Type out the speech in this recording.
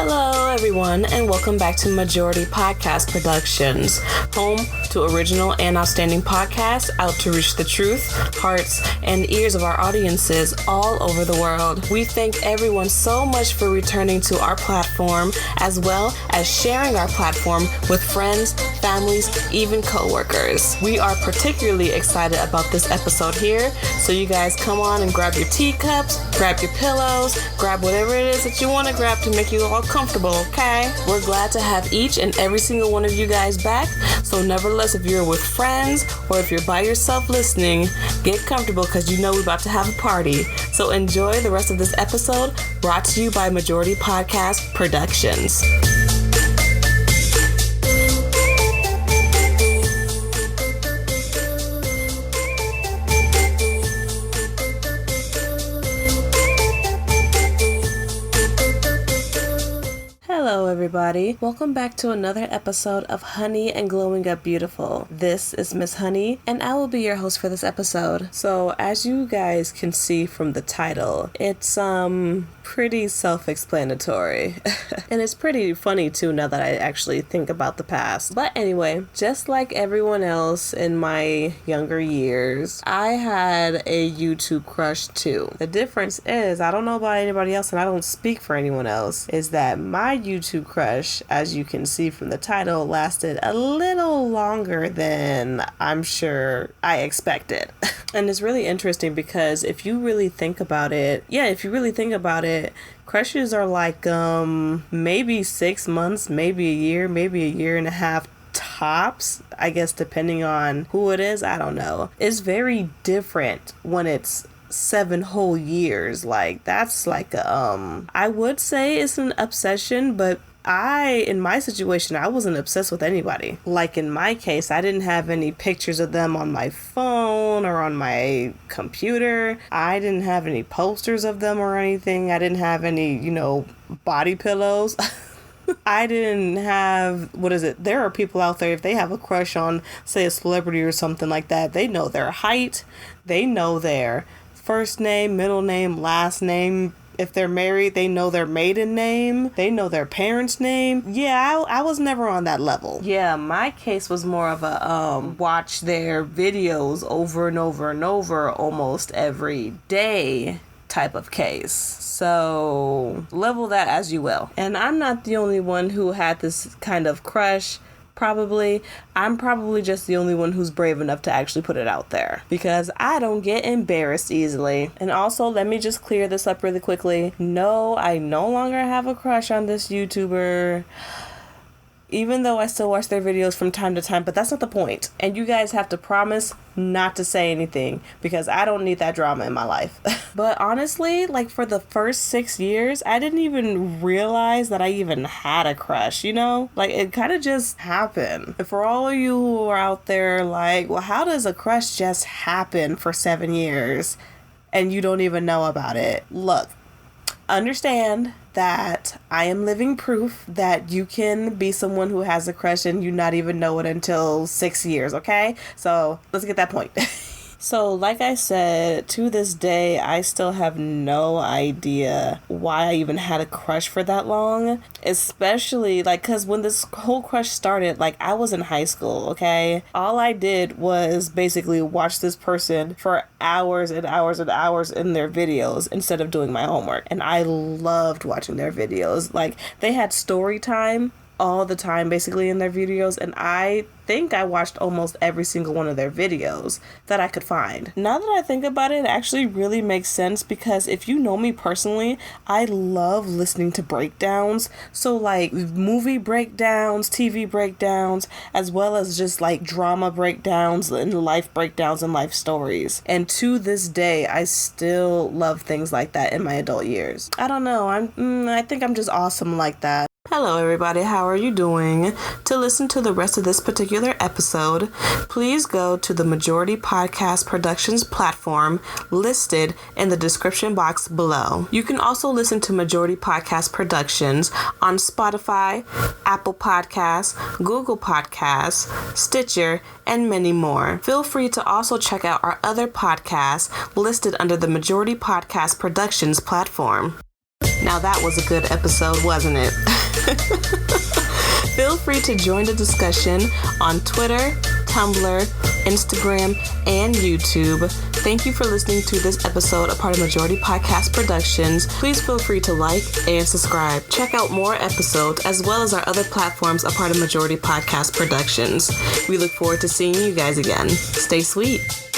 Hello, everyone, and welcome back to Majority Podcast Productions, home to original and outstanding podcasts out to reach the truth, hearts, and ears of our audiences all over the world. We thank everyone so much for returning to our platform, as well as sharing our platform with friends, families, even coworkers. We are particularly excited about this episode here, so you guys come on and grab your teacups, grab your pillows, grab whatever it is that you want to grab to make you all comfortable, okay? We're glad to have each and every single one of you guys back, so nevertheless, if you're with friends or if you're by yourself listening, get comfortable because you know we're about to have a party. So enjoy the rest of this episode, brought to you by Majority Podcast Productions. Hello everybody, welcome back to another episode of Honey and Glowing Up Beautiful. This is Miss Honey, and I will be your host for this episode. So as you guys can see from the title, it's pretty self-explanatory. And it's pretty funny too now that I actually think about the past. But anyway, just like everyone else in my younger years, I had a YouTube crush too. The difference is, I don't know about anybody else and I don't speak for anyone else, is that my YouTube crush, as you can see from the title, lasted a little longer than I'm sure I expected. And it's really interesting because if you really think about it, crushes are like maybe 6 months, maybe a year and a half tops, I guess, depending on who it is. I don't know. It's very different when it's 7 whole years. Like, that's like I would say it's an obsession, but in my situation, I wasn't obsessed with anybody. Like in my case, I didn't have any pictures of them on my phone or on my computer. I didn't have any posters of them or anything. I didn't have any, body pillows. I didn't have, there are people out there, if they have a crush on, say, a celebrity or something like that, they know their height, they know their first name, middle name, last name. If they're married, they know their maiden name. They know their parents' name. Yeah, I was never on that level. Yeah, my case was more of a watch their videos over and over and over almost every day type of case. So level that as you will. And I'm not the only one who had this kind of crush. I'm probably just the only one who's brave enough to actually put it out there, because I don't get embarrassed easily. And also, let me just clear this up really quickly. No, I no longer have a crush on this YouTuber, even though I still watch their videos from time to time, but that's not the point. And you guys have to promise not to say anything, because I don't need that drama in my life. But honestly, like, for the first 6 years, I didn't even realize that I even had a crush, Like, it kind of just happened. And for all of you who are out there like, well, how does a crush just happen for 7 years and you don't even know about it? Look, understand that I am living proof that you can be someone who has a crush and you not even know it until 6 years, okay? So let's get that point. So like I said, to this day, I still have no idea why I even had a crush for that long. Especially, because when this whole crush started, I was in high school, okay? All I did was basically watch this person for hours and hours and hours in their videos instead of doing my homework. And I loved watching their videos. They had story time all the time basically in their videos, and I think I watched almost every single one of their videos that I could find. Now that I think about it, it actually really makes sense, because if you know me personally, I love listening to breakdowns. So movie breakdowns, TV breakdowns, as well as just drama breakdowns and life breakdowns and life stories. And to this day, I still love things like that in my adult years. I don't know, I think I'm just awesome like that. Hello everybody, how are you doing? To listen to the rest of this particular episode, please go to the Majority Podcast Productions platform listed in the description box below. You can also listen to Majority Podcast Productions on Spotify, Apple Podcasts, Google Podcasts, Stitcher, and many more. Feel free to also check out our other podcasts listed under the Majority Podcast Productions platform. Now that was a good episode, wasn't it? Feel free to join the discussion on Twitter, Tumblr, Instagram, and YouTube. Thank you for listening to this episode, a part of Majority Podcast Productions. Please feel free to like and subscribe. Check out more episodes as well as our other platforms, a part of Majority Podcast Productions. We look forward to seeing you guys again. Stay sweet.